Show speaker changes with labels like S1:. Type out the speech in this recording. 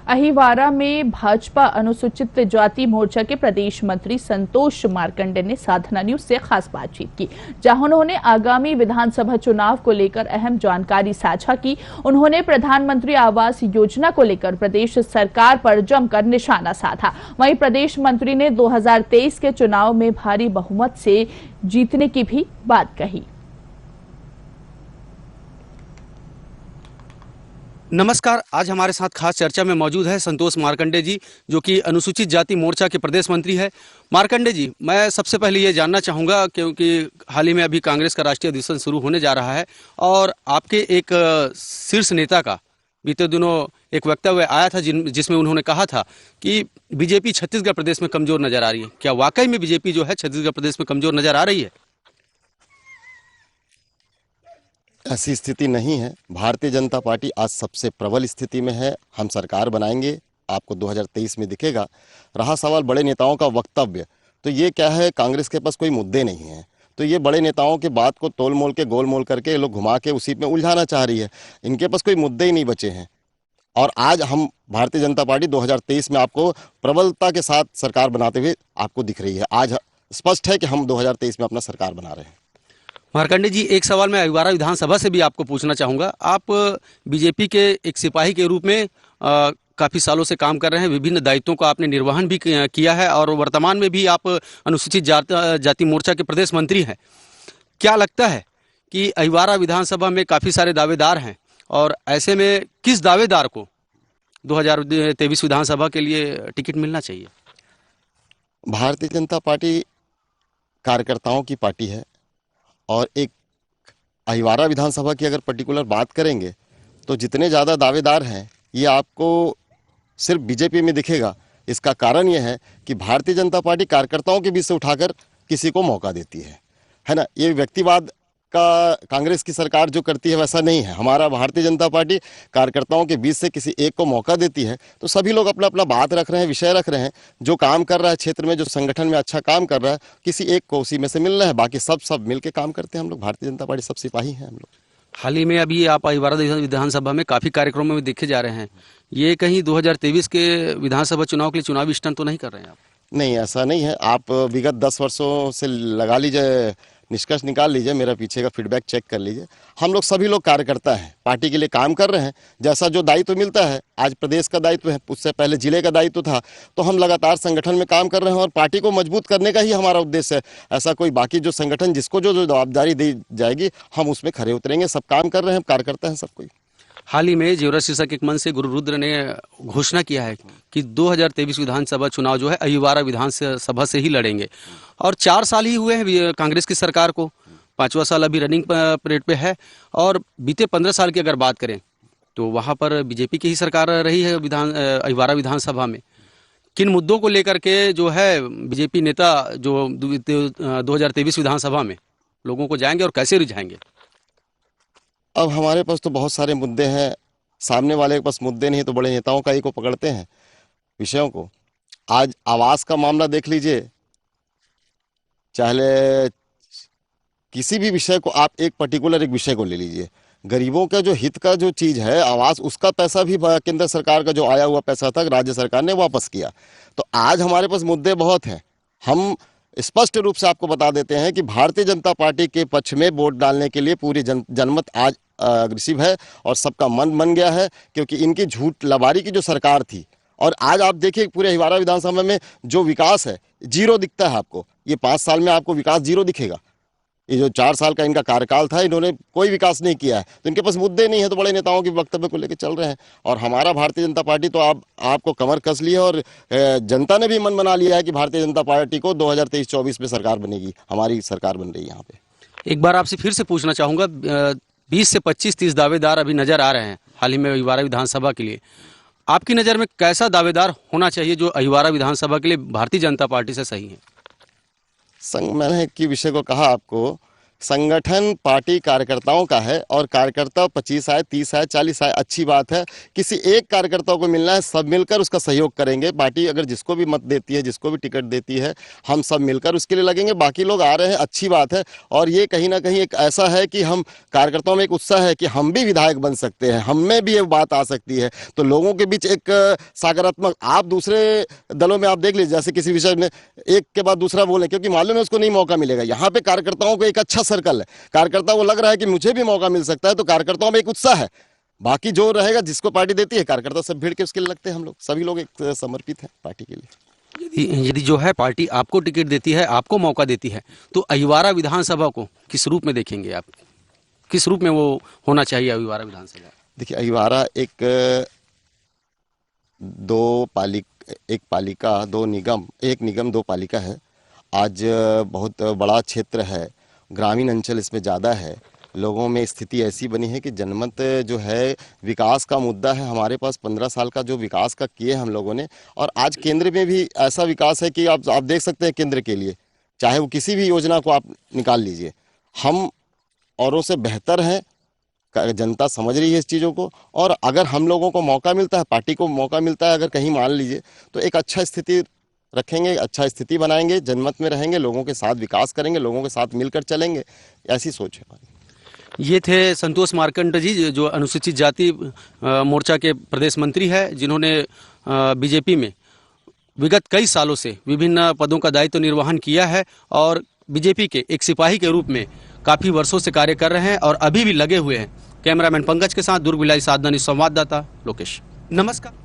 S1: अहिवारा में भाजपा अनुसूचित जाति मोर्चा के प्रदेश मंत्री संतोष मार्कंडे ने साधना न्यूज से खास बातचीत की, जहां उन्होंने आगामी विधानसभा चुनाव को लेकर अहम जानकारी साझा की। उन्होंने प्रधानमंत्री आवास योजना को लेकर प्रदेश सरकार पर जमकर निशाना साधा। वहीं प्रदेश मंत्री ने 2023 के चुनाव में भारी बहुमत से जीतने की भी बात कही।
S2: नमस्कार, आज हमारे साथ खास चर्चा में मौजूद है संतोष मार्कंडे जी, जो कि अनुसूचित जाति मोर्चा के प्रदेश मंत्री है। मार्कंडे जी, मैं सबसे पहले ये जानना चाहूँगा, क्योंकि हाल ही में अभी कांग्रेस का राष्ट्रीय अधिवेशन शुरू होने जा रहा है और आपके एक शीर्ष नेता का बीते दिनों एक वक्तव्य आया था जिसमें उन्होंने कहा था कि बीजेपी छत्तीसगढ़ प्रदेश में कमजोर नजर आ रही है। क्या वाकई में बीजेपी जो है छत्तीसगढ़ प्रदेश में कमजोर नजर आ रही है?
S3: ऐसी स्थिति नहीं है। भारतीय जनता पार्टी आज सबसे प्रबल स्थिति में है। हम सरकार बनाएंगे, आपको 2023 में दिखेगा। रहा सवाल बड़े नेताओं का वक्तव्य, तो ये क्या है, कांग्रेस के पास कोई मुद्दे नहीं हैं, तो ये बड़े नेताओं की बात को तोल मोल के गोल मोल करके लोग घुमा के उसी में उलझाना चाह रही है। इनके पास कोई मुद्दे ही नहीं बचे हैं। और आज हम भारतीय जनता पार्टी 2023 में आपको प्रबलता के साथ सरकार बनाते हुए आपको दिख रही है। आज स्पष्ट है कि हम 2023 में अपना सरकार बना रहे हैं।
S2: मार्कंडे जी, एक सवाल मैं अहिवारा विधानसभा से भी आपको पूछना चाहूँगा। आप बीजेपी के एक सिपाही के रूप में काफ़ी सालों से काम कर रहे हैं, विभिन्न दायित्वों का आपने निर्वहन भी किया है और वर्तमान में भी आप अनुसूचित जाति मोर्चा के प्रदेश मंत्री हैं। क्या लगता है कि अहिवारा विधानसभा में काफ़ी सारे दावेदार हैं और ऐसे में किस दावेदार को 2023 विधानसभा के लिए टिकट मिलना चाहिए?
S3: भारतीय जनता पार्टी कार्यकर्ताओं की पार्टी है और एक अहिवारा विधानसभा की अगर पर्टिकुलर बात करेंगे तो जितने ज़्यादा दावेदार हैं ये आपको सिर्फ बीजेपी में दिखेगा। इसका कारण ये है कि भारतीय जनता पार्टी कार्यकर्ताओं के बीच से उठाकर किसी को मौका देती है ना। ये व्यक्तिवाद का कांग्रेस की सरकार जो करती है वैसा नहीं है। हमारा भारतीय जनता पार्टी कार्यकर्ताओं के बीच से किसी एक को मौका देती है, तो सभी लोग अपना अपना बात रख रहे हैं, विषय रख रहे हैं। जो काम कर रहा है क्षेत्र में, जो संगठन में अच्छा काम कर रहा है, किसी एक को उसी में से मिलना है, बाकी सब मिल के काम करते हैं हम लोग। भारतीय जनता पार्टी सब सिपाही हैं हम लोग।
S2: हाल ही में अभी आप अहिवारा विधानसभा में काफ़ी कार्यक्रमों में देखे जा रहे हैं। ये कहीं 2023 के विधानसभा चुनाव के लिए चुनावी स्टंट तो नहीं कर रहे हैं आप?
S3: नहीं, ऐसा नहीं है। आप विगत 10 वर्षों से लगा लीजिए, निष्कर्ष निकाल लीजिए, मेरा पीछे का फीडबैक चेक कर लीजिए। हम लोग सभी लोग कार्यकर्ता हैं, पार्टी के लिए काम कर रहे हैं। जैसा जो दायित्व मिलता है, आज प्रदेश का दायित्व है, उससे पहले जिले का दायित्व था, तो हम लगातार संगठन में काम कर रहे हैं और पार्टी को मजबूत करने का ही हमारा उद्देश्य है। ऐसा कोई बाकी जो संगठन जिसको जो जवाबदारी दी जाएगी हम उसमें खरे उतरेंगे। सब काम कर रहे हैं, कार्यकर्ता हैं सब कोई।
S2: हाल ही में जेवरा शीर्षक एक मंच से गुरु रुद्र ने घोषणा किया है कि 2023 विधानसभा चुनाव जो है अहिवारा विधानसभा से ही लड़ेंगे और 4 साल ही हुए हैं कांग्रेस की सरकार को, 5वां साल अभी रनिंग पीरियड पे है। और बीते 15 साल की अगर बात करें तो वहाँ पर बीजेपी की ही सरकार रही है अहिवारा विधानसभा में। किन मुद्दों को लेकर के जो है बीजेपी नेता जो 2023 विधानसभा में लोगों को जाएंगे और कैसे रिझाएंगे?
S3: अब हमारे पास तो बहुत सारे मुद्दे हैं, सामने वाले के पास मुद्दे नहीं तो बड़े नेताओं का ही को पकड़ते हैं विषयों को। आज आवास का मामला देख लीजिए, चाहे किसी भी विषय को आप एक पर्टिकुलर एक विषय को ले लीजिए, गरीबों का जो हित का जो चीज़ है आवास, उसका पैसा भी केंद्र सरकार का जो आया हुआ पैसा था राज्य सरकार ने वापस किया। तो आज हमारे पास मुद्दे बहुत हैं। हम स्पष्ट रूप से आपको बता देते हैं कि भारतीय जनता पार्टी के पक्ष में वोट डालने के लिए पूरी जनमत आज अग्रेसिव है और सबका मन बन गया है, क्योंकि इनकी झूठ लबारी की जो सरकार थी। और आज आप देखिए पूरे अहिवारा विधानसभा में जो विकास है जीरो दिखता है आपको। ये 5 साल में आपको विकास जीरो दिखेगा। ये जो 4 साल का इनका कार्यकाल था, इन्होंने कोई विकास नहीं किया है, तो इनके पास मुद्दे नहीं है, तो बड़े नेताओं के वक्तव्य को लेकर चल रहे हैं। और हमारा भारतीय जनता पार्टी तो आपको कमर कस ली है और जनता ने भी मन बना लिया है कि भारतीय जनता पार्टी को 2023-24 में सरकार बनेगी, हमारी सरकार बन रही है यहाँ पे।
S2: एक बार आपसे फिर से पूछना चाहूँगा, 20 से 25-30 दावेदार अभी नजर आ रहे हैं हाल ही में अहिवारा विधानसभा के लिए। आपकी नज़र में कैसा दावेदार होना चाहिए जो अहिवारा विधानसभा के लिए भारतीय जनता पार्टी से सही है?
S3: मैंने की विषय को कहा आपको संगठन पार्टी कार्यकर्ताओं का है और कार्यकर्ता 25 आए, 30 आए, 40 आए, अच्छी बात है। किसी एक कार्यकर्ता को मिलना है, सब मिलकर उसका सहयोग करेंगे। पार्टी अगर जिसको भी मत देती है, जिसको भी टिकट देती है, हम सब मिलकर उसके लिए लगेंगे। बाकी लोग आ रहे हैं, अच्छी बात है। और ये कहीं ना कहीं एक ऐसा है कि हम कार्यकर्ताओं में एक उत्साह है कि हम भी विधायक बन सकते हैं, हम में भी ये बात आ सकती है। तो लोगों के बीच एक सकारात्मक, आप दूसरे दलों में आप देख लीजिए, जैसे किसी विषय में एक के बाद दूसरा बोले, क्योंकि मालूम है उसको नहीं मौका मिलेगा। यहाँ पे कार्यकर्ताओं को एक अच्छा सर्कल है, कार्यकर्ता को लग रहा है कि मुझे भी मौका मिल सकता है, तो कार्यकर्ताओं में एक उत्साह है। बाकी जो रहेगा, जिसको पार्टी देती है, कार्यकर्ता सब भीड़ के उसके लिए लगते हैं। हम लोग सभी लोग एक समर्पित हैं पार्टी के लिए।
S2: यदि जो है पार्टी आपको टिकट देती है, आपको मौका देती है, तो अहिवारा विधानसभा को किस रूप में देखेंगे आप? किस रूप में वो होना चाहिए अहिवारा विधानसभा?
S3: देखिए, अहिवारा एक एक पालिका, दो निगम, एक निगम दो पालिका है। आज बहुत बड़ा क्षेत्र है, ग्रामीण अंचल इसमें ज़्यादा है। लोगों में स्थिति ऐसी बनी है कि जनमत जो है विकास का मुद्दा है। हमारे पास 15 साल का जो विकास का किए हम लोगों ने, और आज केंद्र में भी ऐसा विकास है कि आप देख सकते हैं, केंद्र के लिए चाहे वो किसी भी योजना को आप निकाल लीजिए, हम औरों से बेहतर हैं। जनता समझ रही है इस चीज़ों को, और अगर हम लोगों को मौका मिलता है, पार्टी को मौका मिलता है, अगर कहीं मान लीजिए, तो एक अच्छा स्थिति रखेंगे, अच्छा स्थिति बनाएंगे, जनमत में रहेंगे, लोगों के साथ विकास करेंगे, लोगों के साथ मिलकर चलेंगे, ऐसी सोच है हमारी।
S2: ये थे संतोष मार्कंड जी, जो अनुसूचित जाति मोर्चा के प्रदेश मंत्री है, जिन्होंने बीजेपी में विगत कई सालों से विभिन्न पदों का दायित्व निर्वहन किया है और बीजेपी के एक सिपाही के रूप में काफ़ी वर्षों से कार्य कर रहे हैं और अभी भी लगे हुए हैं। कैमरामैन पंकज के साथ दुर्ग विलाई साधना संवाददाता लोकेश। नमस्कार।